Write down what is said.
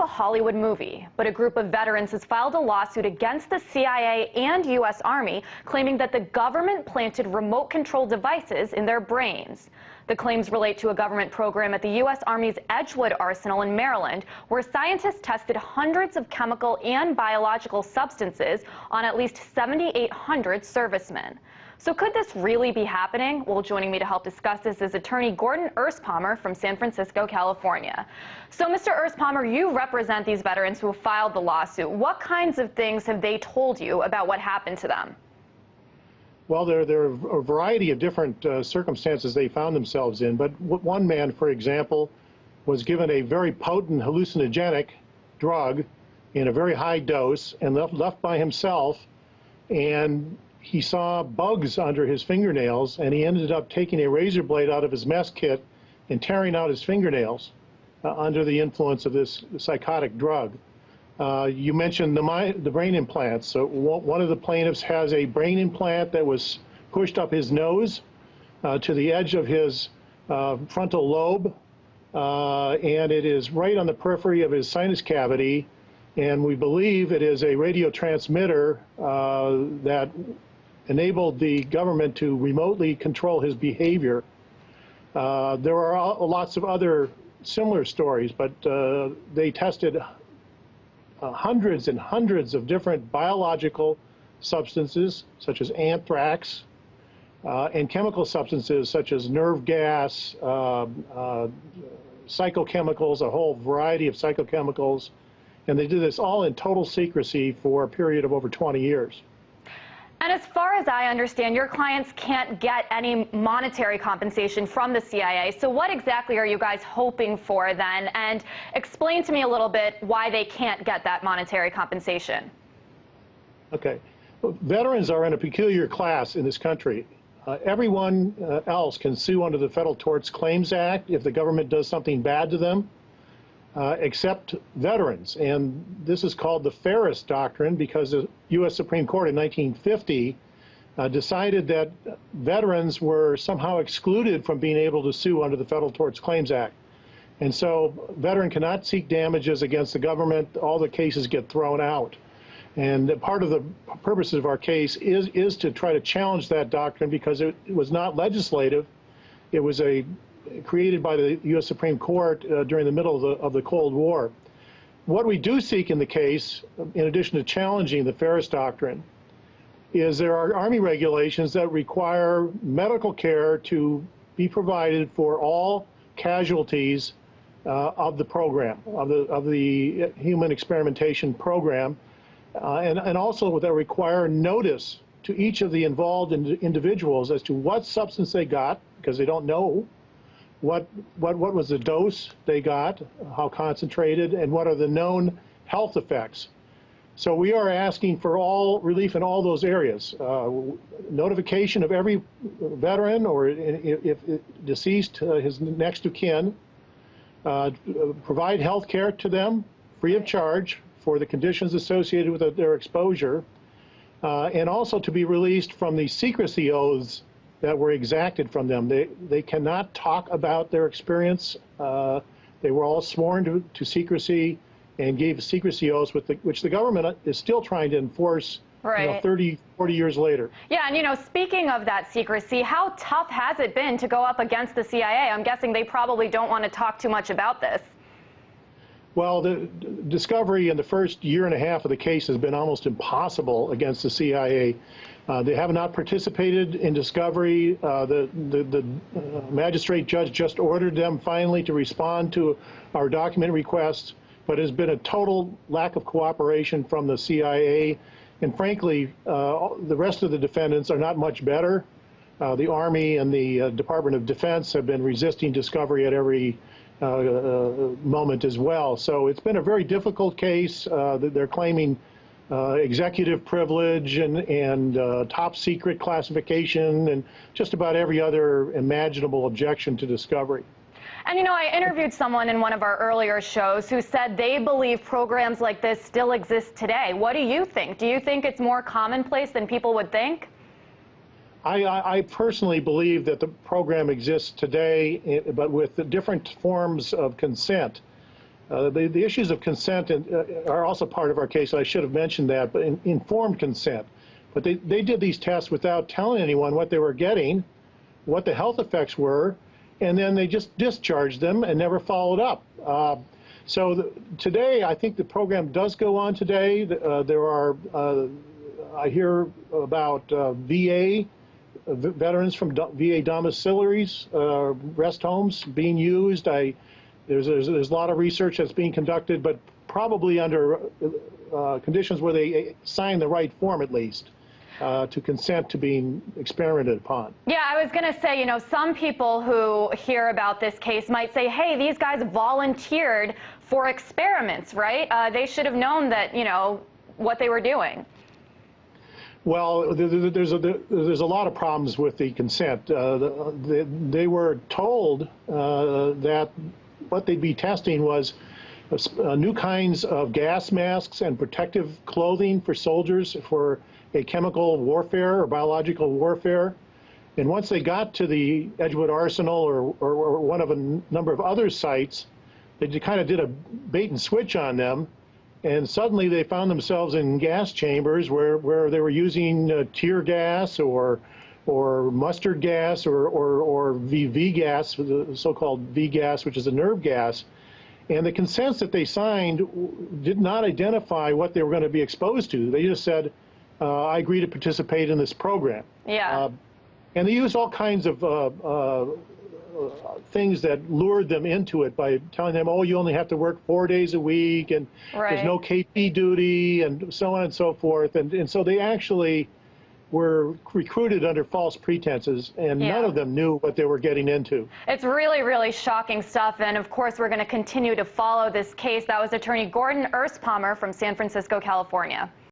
Hollywood movie, but a group of veterans has filed a lawsuit against the CIA and U.S. Army, claiming that the government planted remote control devices in their brains. The claims relate to a government program at the U.S. Army's Edgewood Arsenal in Maryland, where scientists tested hundreds of chemical and biological substances on at least 7,800 servicemen. So could this really be happening? Well, joining me to help discuss this is attorney Gordon Erspommer from San Francisco, California. So, Mr. Erspommer, you represent these veterans who have filed the lawsuit. What kinds of things have they told you about what happened to them? Well, there are a variety of different circumstances they found themselves in, but one man, for example, was given a very potent hallucinogenic drug in a very high dose and left by himself, and he saw bugs under his fingernails, and he ended up taking a razor blade out of his mess kit and tearing out his fingernails under the influence of this psychotic drug. You mentioned the brain implants. So one of the plaintiffs has a brain implant that was pushed up his nose to the edge of his frontal lobe, and it is right on the periphery of his sinus cavity, and we believe it is a radio transmitter that enabled the government to remotely control his behavior. There are lots of other similar stories, but they tested hundreds and hundreds of different biological substances, such as anthrax, and chemical substances such as nerve gas, psychochemicals, a whole variety of psychochemicals, and they did this all in total secrecy for a period of over 20 years. And as far as I understand, your clients can't get any monetary compensation from the CIA. So what exactly are you guys hoping for then? And explain to me a little bit why they can't get that monetary compensation. Okay. Well, veterans are in a peculiar class in this country. Everyone else can sue under the Federal Tort Claims Act if the government does something bad to them, except veterans. And this is called the Ferris Doctrine because the U.S. Supreme Court in 1950 decided that veterans were somehow excluded from being able to sue under the Federal Tort Claims Act. And so veteran cannot seek damages against the government. All the cases get thrown out. And part of the purpose of our case is to try to challenge that doctrine because it was not legislative. It was created by the U.S. Supreme Court during the middle of the Cold War. What we do seek in the case, in addition to challenging the Ferris Doctrine, is there are Army regulations that require medical care to be provided for all casualties of the program, of the human experimentation program, and also that require notice to each of the involved individuals as to what substance they got, because they don't know what was the dose they got, how concentrated, and what are the known health effects. So we are asking for all relief in all those areas. Notification of every veteran, or if deceased, his next of kin, provide health care to them free of charge for the conditions associated with their exposure, and also to be released from the secrecy oaths that were exacted from them. They cannot talk about their experience. They were all sworn to secrecy and gave secrecy oaths, which the government is still trying to enforce, right, 30, 40 years later. Yeah, and speaking of that secrecy, how tough has it been to go up against the CIA? I'm guessing they probably don't want to talk too much about this. Well, the discovery in the first year and a half of the case has been almost impossible against the CIA. They have not participated in discovery. The magistrate judge just ordered them finally to respond to our document requests, but has been a total lack of cooperation from the CIA. And frankly, the rest of the defendants are not much better. The Army and the Department of Defense have been resisting discovery at every moment as well. So it's been a very difficult case. They're claiming executive privilege and top secret classification and just about every other imaginable objection to discovery. And I interviewed someone in one of our earlier shows who said they believe programs like this still exist today. What do you think? Do you think it's more commonplace than people would think? I personally believe that the program exists today, but with the different forms of consent. The issues of consent are also part of our case. I should have mentioned that, but informed consent. But they did these tests without telling anyone what they were getting, what the health effects were, and then they just discharged them and never followed up. Today, I think the program does go on today. There are, I hear about VA, veterans from VA domiciliaries, rest homes being used. There's a lot of research that's being conducted, but probably under conditions where they sign the right form at least. To consent to being experimented upon. Yeah, I was going to say, some people who hear about this case might say, hey, these guys volunteered for experiments, right? They should have known that, what they were doing. Well, there's a lot of problems with the consent. They were told that what they'd be testing was new kinds of gas masks and protective clothing for soldiers for a chemical warfare or biological warfare. And once they got to the Edgewood Arsenal or one of a number of other sites, they kind of did a bait and switch on them. And suddenly they found themselves in gas chambers where they were using tear gas or mustard gas or VV gas, the so-called V gas, which is a nerve gas. And the consents that they signed did not identify what they were going to be exposed to. They just said, I agree to participate in this program. Yeah. And they used all kinds of things that lured them into it by telling them, oh, you only have to work 4 days a week, and there's no KP duty, and so on and so forth. And so they actually were recruited under false pretenses, and none of them knew what they were getting into. It's really, really shocking stuff, and of course we're going to continue to follow this case. That was attorney Gordon Erspommer from San Francisco, California.